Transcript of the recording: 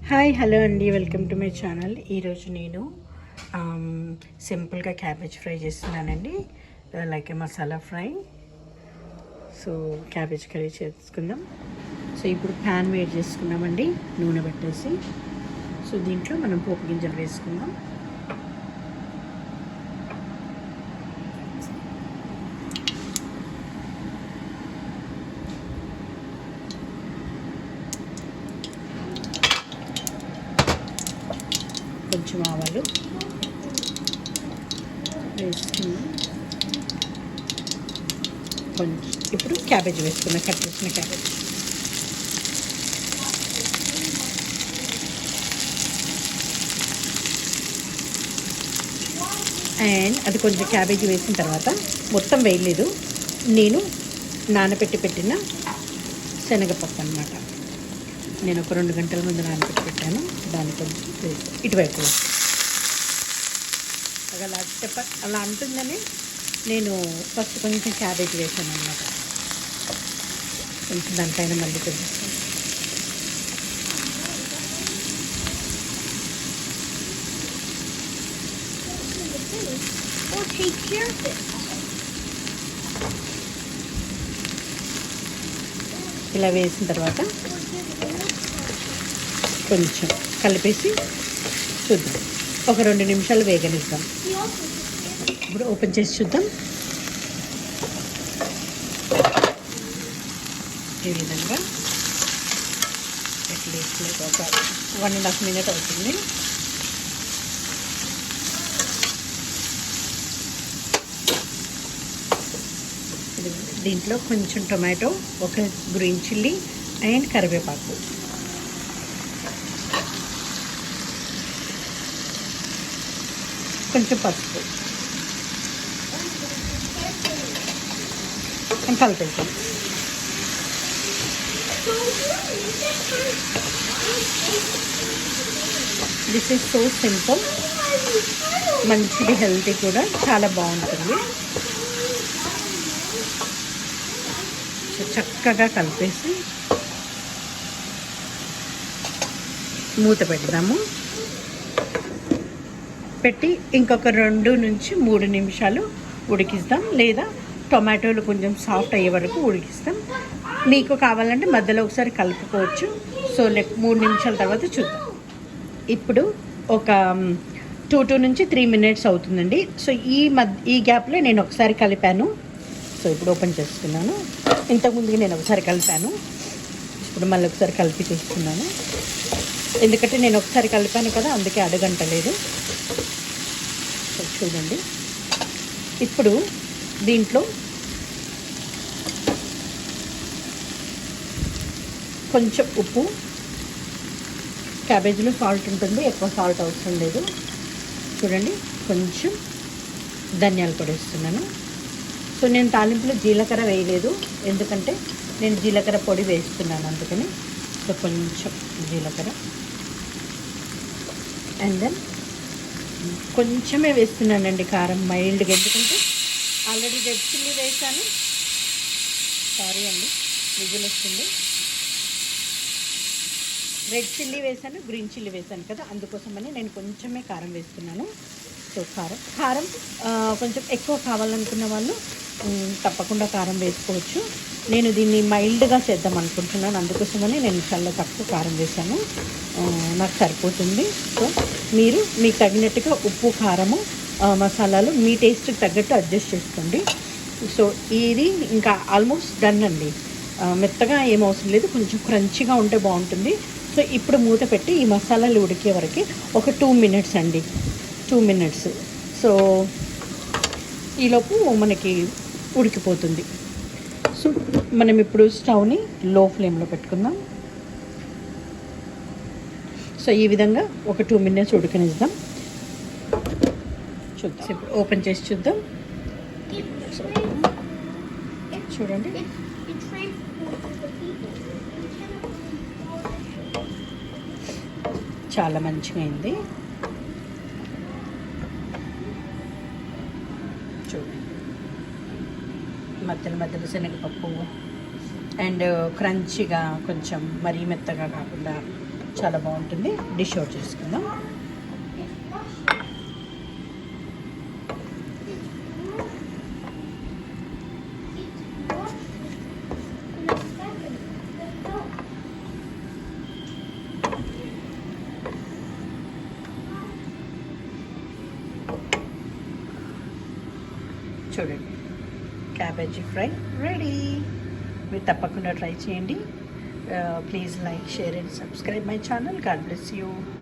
Hi hello అండి, welcome to my channel. ఈరోజు నేను సింపుల్గా క్యాబేజ్ ఫ్రై చేస్తున్నానండి, లైక్ ఏ masala fry. So cabbage curry చేసుకుందాం. సో ఇప్పుడు ప్యాన్ వేడి చేసుకున్నామండి, నూనె పెట్టేసి. సో దీంట్లో మనం పోపు గింజలు వేసుకుందాం. కొంచెం ఆవాలు వేసుకున్నాం. కొంచెం ఇప్పుడు క్యాబేజ్ వేసుకున్నాం, కట్ చేసిన క్యాబేజ్. అండ్ అది కొంచెం క్యాబేజీ వేసిన తర్వాత మొత్తం వేయలేదు, నేను నానబెట్టి పెట్టిన శనగపప్పు అన్నమాట. నేను ఒక 2 గంటల ముందు నానబెట్టి పెట్టాను. దాన్ని కొంచెం ఇటువైపు అలా అంటుందని నేను ఫస్ట్ కొంచెం క్యాబేజ్ వేసాను అన్నమాట. కొంచెం దానిపైన మళ్ళీ కొంచెం ఇలా వేసిన తర్వాత కొంచెం కలిపేసి చూద్దాం. ఒక 2 నిమిషాలు వేగనిద్దాం. ఇప్పుడు ఓపెన్ చేసి చూద్దాం. ఈ విధంగా అట్లీస్ట్ ఒక 1.5 మినిట్ అవుతుంది. దీంట్లో కొంచెం టొమాటో, ఒక గ్రీన్ చిల్లీ అండ్ కరివేపాకు, కొంచెం పసుపు అండ్ కలిపేద్దాం. దిస్ ఈజ్ సో సింపుల్, మంచిది, హెల్తీ కూడా, చాలా బాగుంటుంది. చక్కగా కలిపేసి మూత పెడదాము. పెట్టి ఇంకొక 2 నుంచి 3 నిమిషాలు ఉడికిస్తాం, లేదా టొమాటోలు కొంచెం సాఫ్ట్ అయ్యే వరకు ఉడికిస్తాం. మీకు కావాలంటే మధ్యలో ఒకసారి కలుపుకోవచ్చు. సో 3 నిమిషాల తర్వాత చూద్దాం. ఇప్పుడు ఒక 2 నుంచి 3 మినిట్స్ అవుతుందండి. సో ఈ గ్యాప్లో నేను ఒకసారి కలిపాను. సో ఇప్పుడు ఓపెన్ చేస్తున్నాను. ఇంతకుముందుగా నేను ఒకసారి కలిపాను, ఇప్పుడు మళ్ళీ ఒకసారి కలిపి చేస్తున్నాను. ఎందుకంటే నేను ఒకసారి కలిపాను కదా, అందుకే అడగంటలేదు. చూడండి, ఇప్పుడు దీంట్లో కొంచెం ఉప్పు, క్యాబేజీలో సాల్ట్ ఉంటుంది, ఎక్కువ సాల్ట్ అవసరం లేదు. చూడండి, కొంచెం ధనియాల పొడి వేస్తున్నాను. సో నేను తాలింపులో జీలకర్ర వేయలేదు, ఎందుకంటే నేను జీలకర్ర పొడి వేస్తున్నాను అందుకని. సో కొంచెం జీలకర్ర అండ్ దెన్ కొంచెమే వేస్తున్నానండి కారం, మైల్డ్గా, ఎందుకంటే ఆల్రెడీ రెడ్ చిల్లీ వేసాను. సారీ అండి, విజిల్ వస్తుంది. రెడ్ చిల్లీ వేసాను, గ్రీన్ చిల్లీ వేసాను కదా, అందుకోసమని నేను కొంచెమే కారం వేస్తున్నాను. సో కారం కొంచెం ఎక్కువ కావాలనుకున్న వాళ్ళు తప్పకుండా కారం వేసుకోవచ్చు. నేను దీన్ని మైల్డ్గా చేద్దాం అనుకుంటున్నాను, అందుకోసమని నేను చాలా తక్కువ కారం వేసాను, నాకు సరిపోతుంది. సో మీరు మీకు తగినట్టుగా ఉప్పు, కారము, మసాలాలు మీ టేస్ట్కి తగ్గట్టు అడ్జస్ట్ చేసుకోండి. సో ఇది ఇంకా ఆల్మోస్ట్ డన్ అండి. మెత్తగా ఏం అవసరం లేదు, కొంచెం క్రంచిగా ఉంటే బాగుంటుంది. సో ఇప్పుడు మూత పెట్టి ఈ మసాలాలు ఉడికే వరకు ఒక 2 మినిట్స్ అండి, 2 మినిట్స్. సో ఈలోపు మనకి ఉడికిపోతుంది. సో మనం ఇప్పుడు స్టవ్ని లో ఫ్లేమ్లో పెట్టుకుందాం. సో ఈ విధంగా ఒక 2 మినిట్స్ ఉడకనిద్దాం. చూద్దాం, ఇప్పుడు ఓపెన్ చేసి చూద్దాం. చూడండి, చాలా మంచిగా అయింది. చూడండి, మధ్యలో శనగపప్పు అండ్ క్రంచిగా, కొంచెం మరీ మెత్తగా కాకుండా చాలా బాగుంటుంది. డిష్ అవుట్ చేసుకుందాం. చూడండి, క్యాబేజీ ఫ్రై రెడీ. మీరు తప్పకుండా ట్రై చేయండి. Please like, share and subscribe my channel. God bless you.